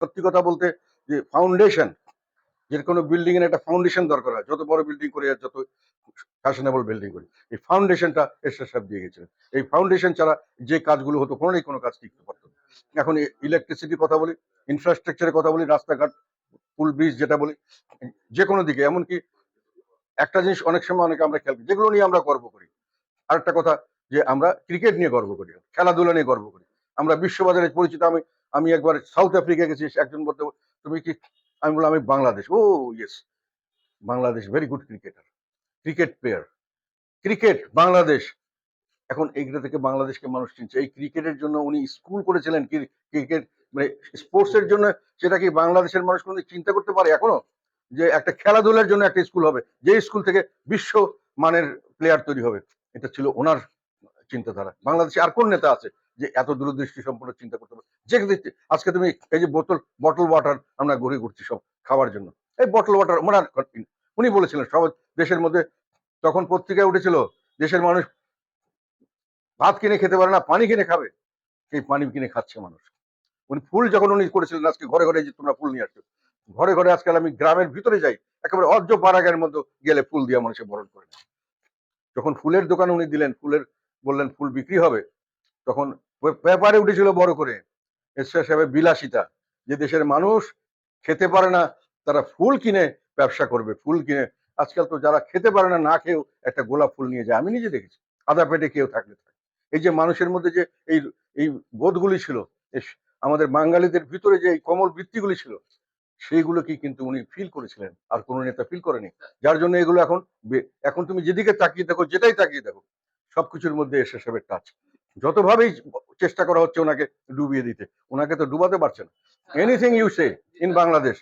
সত্যি কথা বলতে যে ফাউন্ডেশন, যে কোনো বিল্ডিং এর একটা ফাউন্ডেশন দরকার হয়, যত বড় বিল্ডিং করে আর যত ফ্যাশনেবল বিল্ডিং করি, এই ফাউন্ডেশনটা এরশাদ সাহেব দিয়ে গেছিলেন। এই ফাউন্ডেশন ছাড়া যে কাজগুলো হতো কোনোই কোনো কাজ টিকতে পারতো না। এখন ইলেকট্রিসিটির কথা বলি, ইনফ্রাস্ট্রাকচারের কথা বলি, রাস্তাঘাট, পুল ব্রিজ যেটা বলি, যে কোনো দিকে, এমনকি একটা জিনিস অনেক সময় অনেকে আমরা খেয়াল করি, যেগুলো নিয়ে আমরা গর্ব করি। আরেকটা কথা, যে আমরা ক্রিকেট নিয়ে গর্ব করি, খেলাধুলা নিয়ে গর্ব করি। আমরা বিশ্ববাজারে পরিচিত। আমি আমি একবার সাউথ আফ্রিকা গেছি, একজন বলতে, তুমি কি, আমি বললাম আমি Bangladesh. Oh yes, Bangladesh very good cricketer, cricket player, cricket Bangladesh. এখন এইগুলো থেকে বাংলাদেশকে মানুষ চিনছে। এই ক্রিকেটের জন্য উনি স্কুল করেছিলেন, ক্রিকেট মানে স্পোর্টস এর জন্য। সেটা কি বাংলাদেশের মানুষ কোনো চিন্তা করতে পারে এখনো, যে একটা খেলাধুলার জন্য একটা স্কুল হবে, যে স্কুল থেকে বিশ্ব মানের প্লেয়ার তৈরি হবে? এটা ছিল ওনার চিন্তাধারা। বাংলাদেশে আর কোন নেতা আছে যে এত দূরদৃষ্টি সম্পন্ন চিন্তা করতে পারে? যে আজকে তুমি এই যে বটল ওয়াটার আমরা ঘুরে ঘুরছি সব খাওয়ার জন্য, এই বটল ওয়াটার উনি বলেছিলেন সব দেশের মধ্যে। তখন পত্রিকায় উঠেছিল, দেশের মানুষ ভাত কিনে খেতে পারে না, পানি কিনে খাবে। সেই পানি কিনে খাচ্ছে মানুষ। উনি ফুল যখন উনি করেছিলেন, আজকে ঘরে ঘরে যে তোমরা ফুল নিয়ে আসছো, ঘরে ঘরে আজকাল আমি গ্রামের ভিতরে যাই, একেবারে অর্ধ পাড়াগার মধ্যে গেলে ফুল দিয়ে মানুষের বরণ করে নেয়। যখন ফুলের দোকান উনি দিলেন, বললেন ফুল বিক্রি হবে, তখন পেপারে উঠেছিল বড় করে, এরশাদ সাহেবের বিলাসিতা, যে দেশের মানুষ খেতে পারে না, তারা ফুল কিনে ব্যবসা করবে, ফুল কিনে। আজকাল তো যারা খেতে পারে না, না খেয়েও একটা গোলাপ ফুল নিয়ে যায়, আমি নিজে দেখেছি, আধা পেটে কেউ থাকলে থাকে। এই যে মানুষের মধ্যে যে এই এই বোধগুলি ছিল, আমাদের বাঙালিদের ভিতরে যে এই কমল বৃত্তিগুলি ছিল, সেইগুলোকে কিন্তু উনি ফিল করেছিলেন, আর কোন নেতা ফিল করেনি। যার জন্য এগুলো এখন এখন তুমি যেদিকে তাকিয়ে দেখো, যেটাই তাকিয়ে দেখো, সবকিছুর মধ্যে এরশাদ সাহেবের টাচ। যতভাবেই চেষ্টা করা হচ্ছে ওনাকে ডুবিয়ে দিতে, ওনাকে তো ডুবাতে পারছে না। Anything you say in Bangladesh,